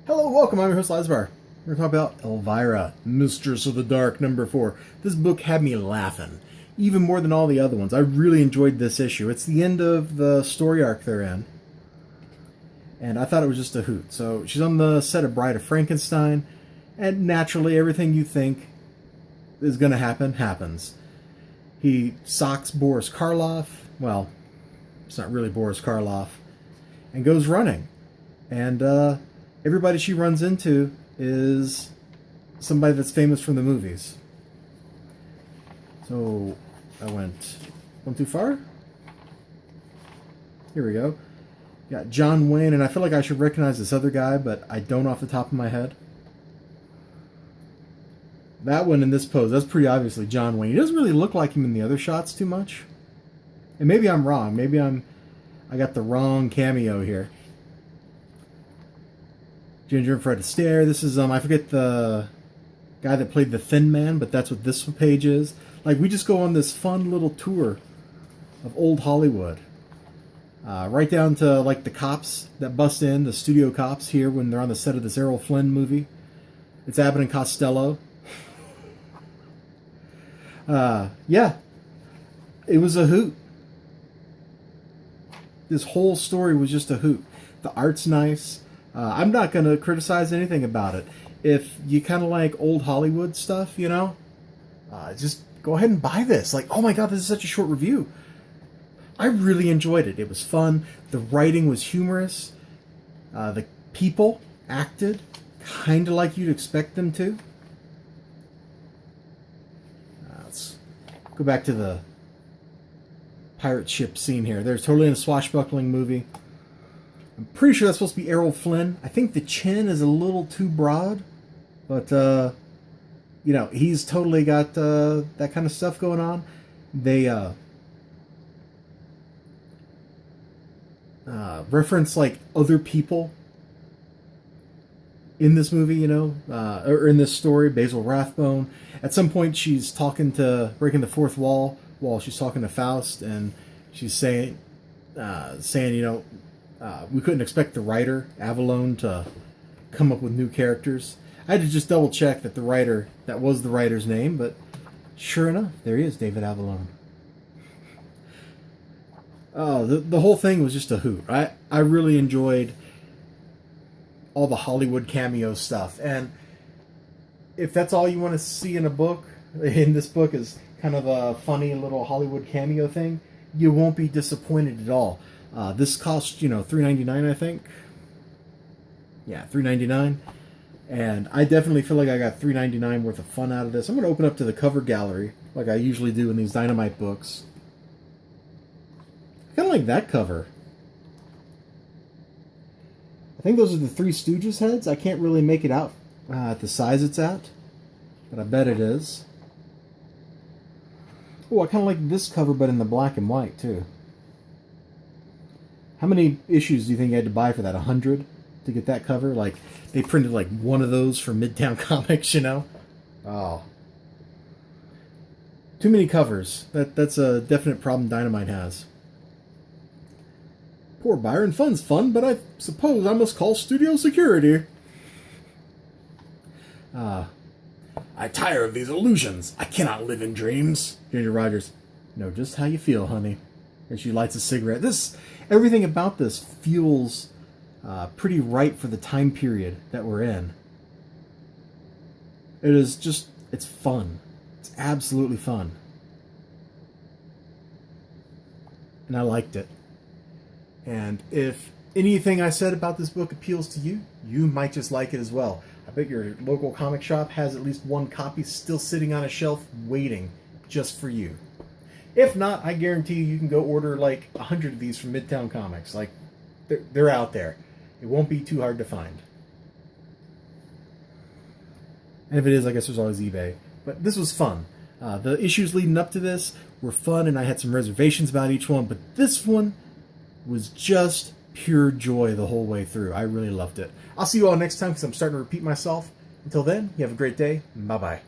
Hello, welcome. I'm your host, Elizibar. We're going to talk about Elvira, Mistress of the Dark, #4. This book had me laughing, even more than all the other ones. I really enjoyed this issue. It's the end of the story arc they're in, and I thought it was just a hoot. So she's on the set of Bride of Frankenstein, and naturally everything you think is going to happen, happens. He socks Boris Karloff, well, it's not really Boris Karloff, and goes running. And everybody she runs into is somebody that's famous from the movies. So I went too far? Here we go. Got John Wayne, and I feel like I should recognize this other guy, but I don't off the top of my head. That one in this pose, that's pretty obviously John Wayne. He doesn't really look like him in the other shots too much. And maybe I'm wrong. Maybe I got the wrong cameo here. Ginger and Fred Astaire. This is, I forget the guy that played the Thin Man, but that's what this page is. Like, we just go on this fun little tour of old Hollywood. Right down to, like, the cops that bust in, the studio cops here when they're on the set of this Errol Flynn movie. It's Abbott and Costello. Yeah. It was a hoot. This whole story was just a hoot. The art's nice. I'm not going to criticize anything about it. If you kind of like old Hollywood stuff, you know, just go ahead and buy this. Like, oh my god, this is such a short review. I really enjoyed it. It was fun. The writing was humorous. The people acted kind of like you'd expect them to. Let's go back to the pirate ship scene here. They're totally in a swashbuckling movie. I'm pretty sure that's supposed to be Errol Flynn. I think the chin is a little too broad, but, you know, he's totally got that kind of stuff going on. They reference, like, other people in this movie, you know, or in this story. Basil Rathbone. At some point, she's breaking the fourth wall while she's talking to Faust, and she's saying, you know, we couldn't expect the writer, Avalone, to come up with new characters. I had to just double check that that was the writer's name, but sure enough, there he is, David Avalone. Oh, the whole thing was just a hoot. I really enjoyed all the Hollywood cameo stuff. And if that's all you want to see in this book is kind of a funny little Hollywood cameo thing, you won't be disappointed at all. This cost, you know, $3.99, I think. Yeah, $3.99. And I definitely feel like I got $3.99 worth of fun out of this. I'm going to open up to the cover gallery, like I usually do in these Dynamite books. I kind of like that cover. I think those are the Three Stooges heads. I can't really make it out at the size it's at, but I bet it is. Oh, I kind of like this cover, but in the black and white, too. How many issues do you think you had to buy for that? 100 to get that cover? Like, they printed like one of those for Midtown Comics, you know? Oh. Too many covers. That's a definite problem Dynamite has. Poor Byron. Fun's fun, but I suppose I must call studio security. I tire of these illusions. I cannot live in dreams. Ginger Rogers. Know just how you feel, honey. And she lights a cigarette. Everything about this feels pretty right for the time period that we're in. It's fun. It's absolutely fun. And I liked it. And if anything I said about this book appeals to you, you might just like it as well. I bet your local comic shop has at least one copy still sitting on a shelf waiting just for you. If not, I guarantee you can go order like 100 of these from Midtown Comics. Like, they're out there. It won't be too hard to find. And if it is, I guess there's always eBay. But this was fun. The issues leading up to this were fun, and I had some reservations about each one. But this one was just pure joy the whole way through. I really loved it. I'll see you all next time because I'm starting to repeat myself. Until then, you have a great day. Bye-bye.